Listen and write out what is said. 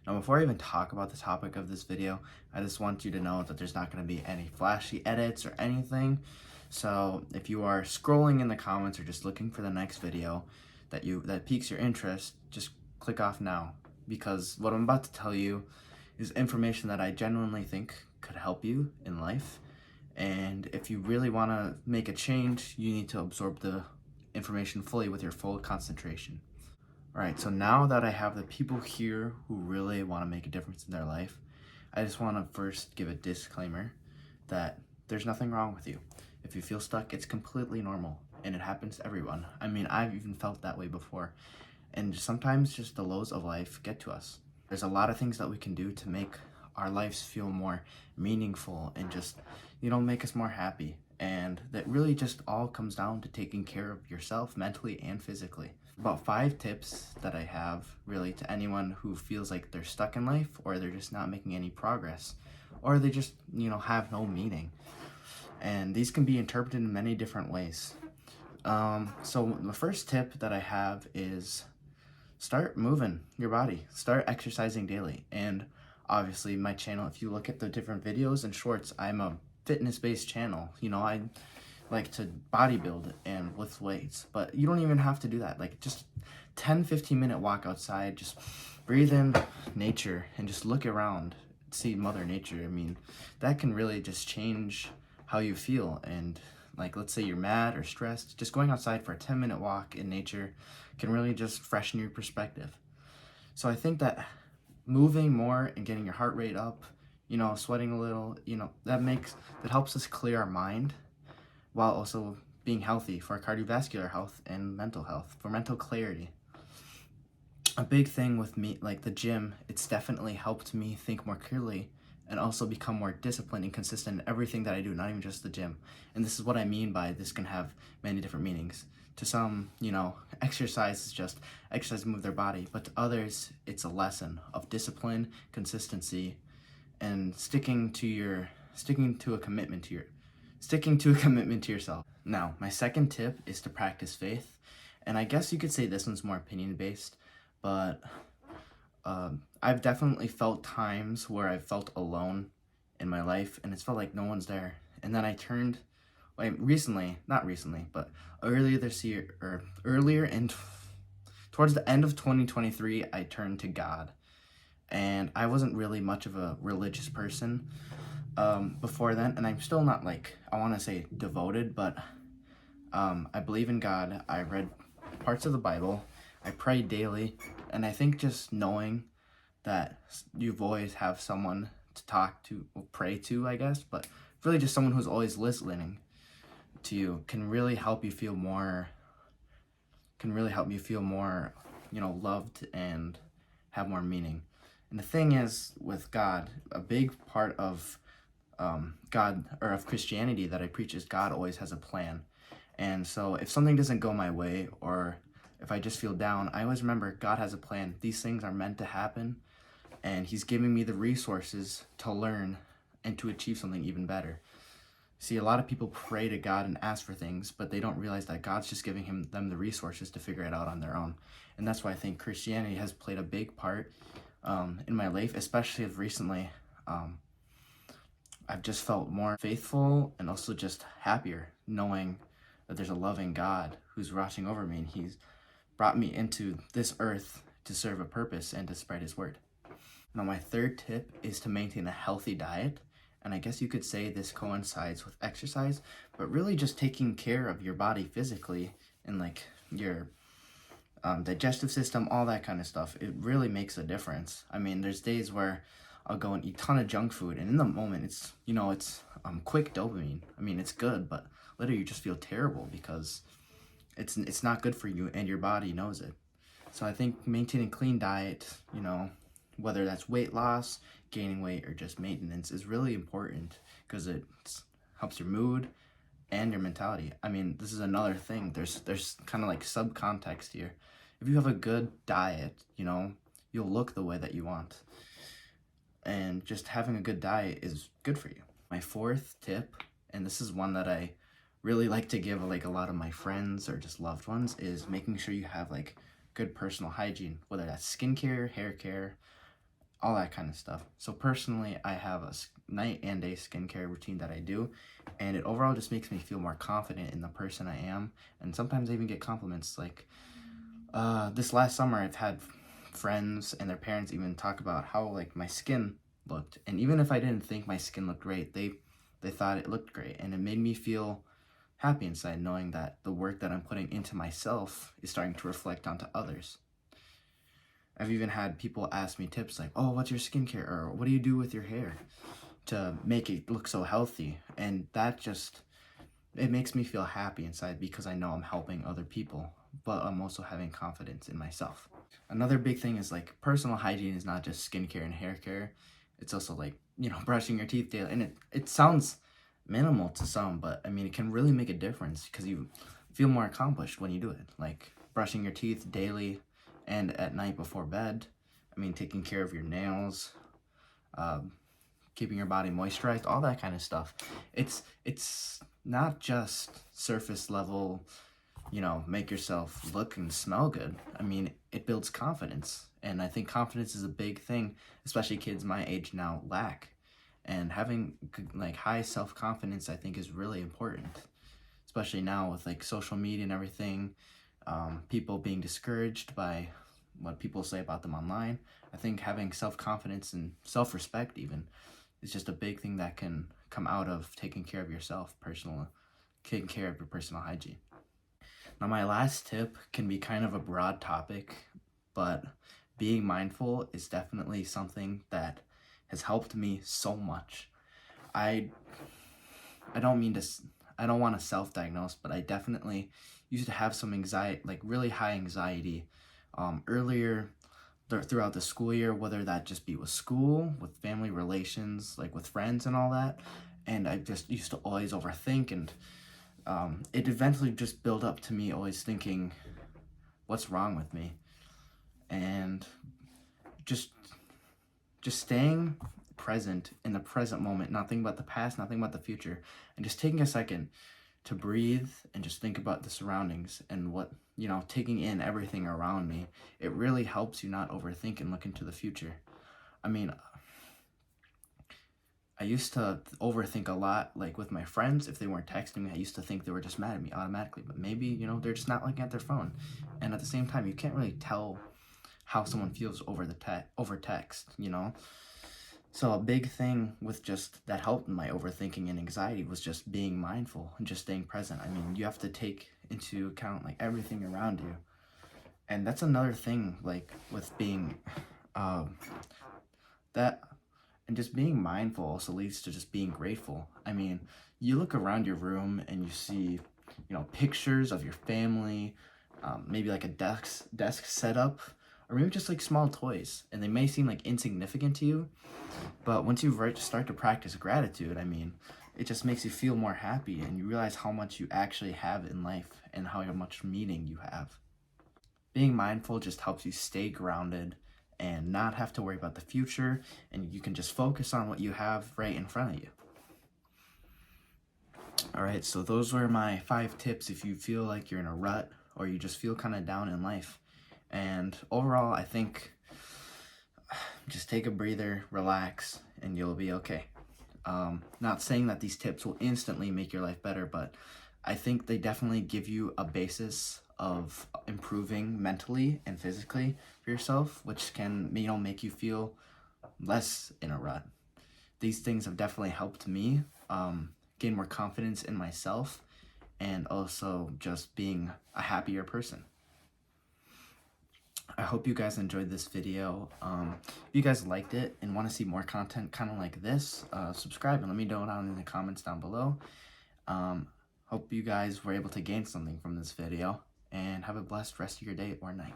Now, before I even talk about the topic of this video, I just want you to know that there's not going to be any flashy edits or anything. So if you are scrolling in the comments or just looking for the next video that piques your interest, just click off now, because what I'm about to tell you is information that I genuinely think could help you in life. And if you really want to make a change, you need to absorb the information fully with your full concentration. All right, so now that I have the people here who really want to make a difference in their life, I just want to first give a disclaimer that there's nothing wrong with you. If you feel stuck, it's completely normal, and it happens to everyone. I mean, I've even felt that way before, and sometimes just the lows of life get to us. There's a lot of things that we can do to make our lives feel more meaningful and just, make us more happy. And that really just all comes down to taking care of yourself mentally and physically. About 5 tips that I have really to anyone who feels like they're stuck in life, or they're just not making any progress, or they just, have no meaning. And these can be interpreted in many different ways. So the first tip that I have is start moving your body, start exercising daily. And obviously my channel, if you look at the different videos and shorts, I'm a fitness-based channel. I like to bodybuild and lift weights, but you don't even have to do that. Like, just 10-15 minute walk outside, just breathe in nature and just look around, see Mother Nature. I mean, that can really just change how you feel. And like, let's say you're mad or stressed, just going outside for a 10-minute walk in nature can really just freshen your perspective. So I think that moving more and getting your heart rate up, sweating a little, that helps us clear our mind, while also being healthy for cardiovascular health and mental health, for mental clarity. A big thing with me, like the gym, it's definitely helped me think more clearly and also become more disciplined and consistent in everything that I do, not even just the gym. And this is what I mean by this can have many different meanings. To some, exercise is just exercise to move their body, but to others, it's a lesson of discipline, consistency, and sticking to a commitment to yourself. Now, my second tip is to practice faith. And I guess you could say this one's more opinion based, but I've definitely felt times where I've felt alone in my life, and it's felt like no one's there. And then I turned, not recently, but earlier this year, or towards the end of 2023, I turned to God. And I wasn't really much of a religious person before then, and I'm still not, I want to say devoted, but I believe in God. I read parts of the Bible, I pray daily, and I think just knowing that you've always have someone to talk to, or pray to, I guess, but really just someone who's always listening to you can really help you feel more, loved and have more meaning. And the thing is, with God, a big part of God, or of Christianity that I preach, is God always has a plan. And so if something doesn't go my way, or if I just feel down, I always remember God has a plan. These things are meant to happen, and He's giving me the resources to learn and to achieve something even better. See, a lot of people pray to God and ask for things, but they don't realize that God's just giving them the resources to figure it out on their own. And that's why I think Christianity has played a big part in my life, especially as recently. I've just felt more faithful and also just happier knowing that there's a loving God who's watching over me, and He's brought me into this earth to serve a purpose and to spread His word. Now, my third tip is to maintain a healthy diet. And I guess you could say this coincides with exercise, but really just taking care of your body physically and your digestive system, all that kind of stuff. It really makes a difference. I mean, there's days where I'll go and eat a ton of junk food, and in the moment, it's quick dopamine. I mean, it's good, but later you just feel terrible because it's not good for you, and your body knows it. So I think maintaining a clean diet, whether that's weight loss, gaining weight, or just maintenance, is really important, because it helps your mood and your mentality. I mean, this is another thing. There's kind of like subcontext here. If you have a good diet, you'll look the way that you want. And just having a good diet is good for you. My fourth tip, and this is one that I really like to give a lot of my friends or just loved ones, is making sure you have good personal hygiene, whether that's skincare, hair care, all that kind of stuff. So personally, I have a night and day skincare routine that I do, and it overall just makes me feel more confident in the person I am. And sometimes I even get compliments. Like this last summer, I've had friends and their parents even talk about how like my skin looked, and even if I didn't think my skin looked great, they thought it looked great, and it made me feel happy inside knowing that the work that I'm putting into myself is starting to reflect onto others. I've even had people ask me tips like, oh, what's your skincare? Or what do you do with your hair to make it look so healthy? And that just, it makes me feel happy inside because I know I'm helping other people, but I'm also having confidence in myself. Another big thing is like personal hygiene is not just skincare and hair care. It's also like, brushing your teeth daily. And it sounds minimal to some, but I mean, it can really make a difference because you feel more accomplished when you do it. Like brushing your teeth daily and at night before bed. I mean, taking care of your nails, keeping your body moisturized, all that kind of stuff. It's not just surface level, make yourself look and smell good. I mean, it builds confidence. And I think confidence is a big thing, especially kids my age now lack. And having like high self-confidence, I think, is really important, especially now with like social media and everything. People being discouraged by what people say about them online. I think having self-confidence and self-respect even is just a big thing that can come out of taking care of yourself, taking care of your personal hygiene. Now, my last tip can be kind of a broad topic, but being mindful is definitely something that has helped me so much. I don't want to self-diagnose, but I definitely used to have some anxiety, like really high anxiety, earlier throughout the school year, whether that just be with school, with family relations, like with friends and all that. And I just used to always overthink, and it eventually just built up to me always thinking, what's wrong with me? And just staying present in the present moment, not thinking about the past, not thinking about the future, and just taking a second to breathe and just think about the surroundings and what, taking in everything around me. It really helps you not overthink and look into the future. I mean, I used to overthink a lot, like with my friends. If they weren't texting me, I used to think they were just mad at me automatically, but maybe, they're just not looking at their phone. And at the same time, you can't really tell how someone feels over text. So a big thing with just that helped my overthinking and anxiety was just being mindful and just staying present. I mean, you have to take into account like everything around you. And that's another thing, like with being that and just being mindful also leads to just being grateful. I mean, you look around your room and you see, pictures of your family, maybe like a desk setup, or maybe just like small toys, and they may seem like insignificant to you, but once you start to practice gratitude, I mean, it just makes you feel more happy, and you realize how much you actually have in life and how much meaning you have. Being mindful just helps you stay grounded and not have to worry about the future, and you can just focus on what you have right in front of you. All right, so those were my 5 tips if you feel like you're in a rut or you just feel kind of down in life. And overall, I think just take a breather, relax, and you'll be okay. Not saying that these tips will instantly make your life better, but I think they definitely give you a basis of improving mentally and physically for yourself, which can, make you feel less in a rut. These things have definitely helped me gain more confidence in myself and also just being a happier person. I hope you guys enjoyed this video. If you guys liked it and want to see more content kind of like this, subscribe and let me know down in the comments down below. Hope you guys were able to gain something from this video, and have a blessed rest of your day or night.